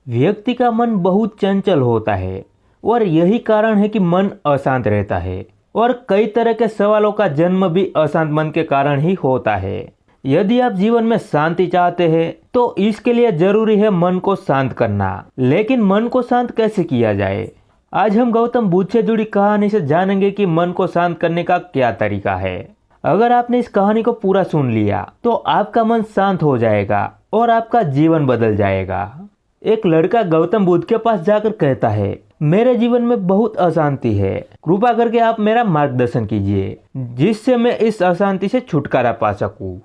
व्यक्ति का मन बहुत चंचल होता है और यही कारण है कि मन अशांत रहता है और कई तरह के सवालों का जन्म भी अशांत मन के कारण ही होता है। यदि आप जीवन में शांति चाहते हैं तो इसके लिए जरूरी है मन को शांत करना। लेकिन मन को शांत कैसे किया जाए? आज हम गौतम बुद्ध से जुड़ी कहानी से जानेंगे कि मन को शांत करने का क्या तरीका है। अगर आपने इस कहानी को पूरा सुन लिया तो आपका मन शांत हो जाएगा और आपका जीवन बदल जाएगा। एक लड़का गौतम बुद्ध के पास जाकर कहता है, मेरे जीवन में बहुत अशांति है, कृपा करके आप मेरा मार्गदर्शन कीजिए जिससे मैं इस अशांति से छुटकारा पा सकूं।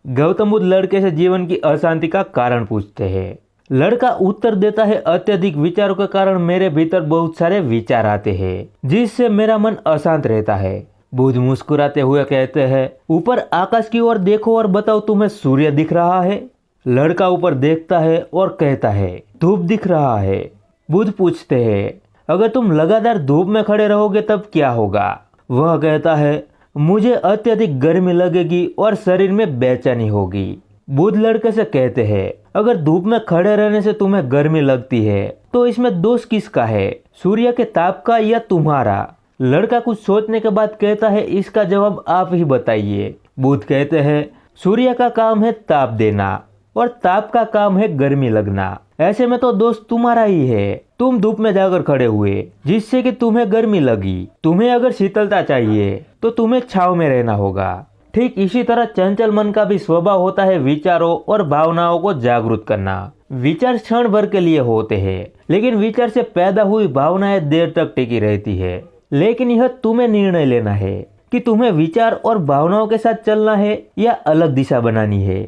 गौतम बुद्ध लड़के से जीवन की अशांति का कारण पूछते हैं। लड़का उत्तर देता है, अत्यधिक विचारों के कारण मेरे भीतर बहुत सारे विचार आते हैं जिससे मेरा मन अशांत रहता है। बुद्ध मुस्कुराते हुए कहते हैं, ऊपर आकाश की ओर देखो और बताओ तुम्हें सूर्य दिख रहा है? लड़का ऊपर देखता है और कहता है, धूप दिख रहा है। बुद्ध पूछते हैं, अगर तुम लगातार धूप में खड़े रहोगे तब क्या होगा? वह कहता है, मुझे अत्यधिक गर्मी लगेगी और शरीर में बेचैनी होगी। बुद्ध लड़के से कहते हैं, अगर धूप में खड़े रहने से तुम्हें गर्मी लगती है तो इसमें दोष किसका है, सूर्य के ताप का या तुम्हारा? लड़का कुछ सोचने के बाद कहता है, इसका जवाब आप ही बताइए। बुद्ध कहते हैं, सूर्य का काम है ताप देना और ताप का काम है गर्मी लगना। ऐसे में तो दोष तुम्हारा ही है। तुम धूप में जाकर खड़े हुए जिससे कि तुम्हें गर्मी लगी। तुम्हें अगर शीतलता चाहिए तो तुम्हें छांव में रहना होगा। ठीक इसी तरह चंचल मन का भी स्वभाव होता है विचारों और भावनाओं को जागरूक करना। विचार क्षण भर के लिए होते हैं, लेकिन विचार से पैदा हुई भावनाएं देर तक टिकी रहती है। लेकिन यह तुम्हें निर्णय लेना है कि तुम्हें विचार और भावनाओं के साथ चलना है या अलग दिशा बनानी है।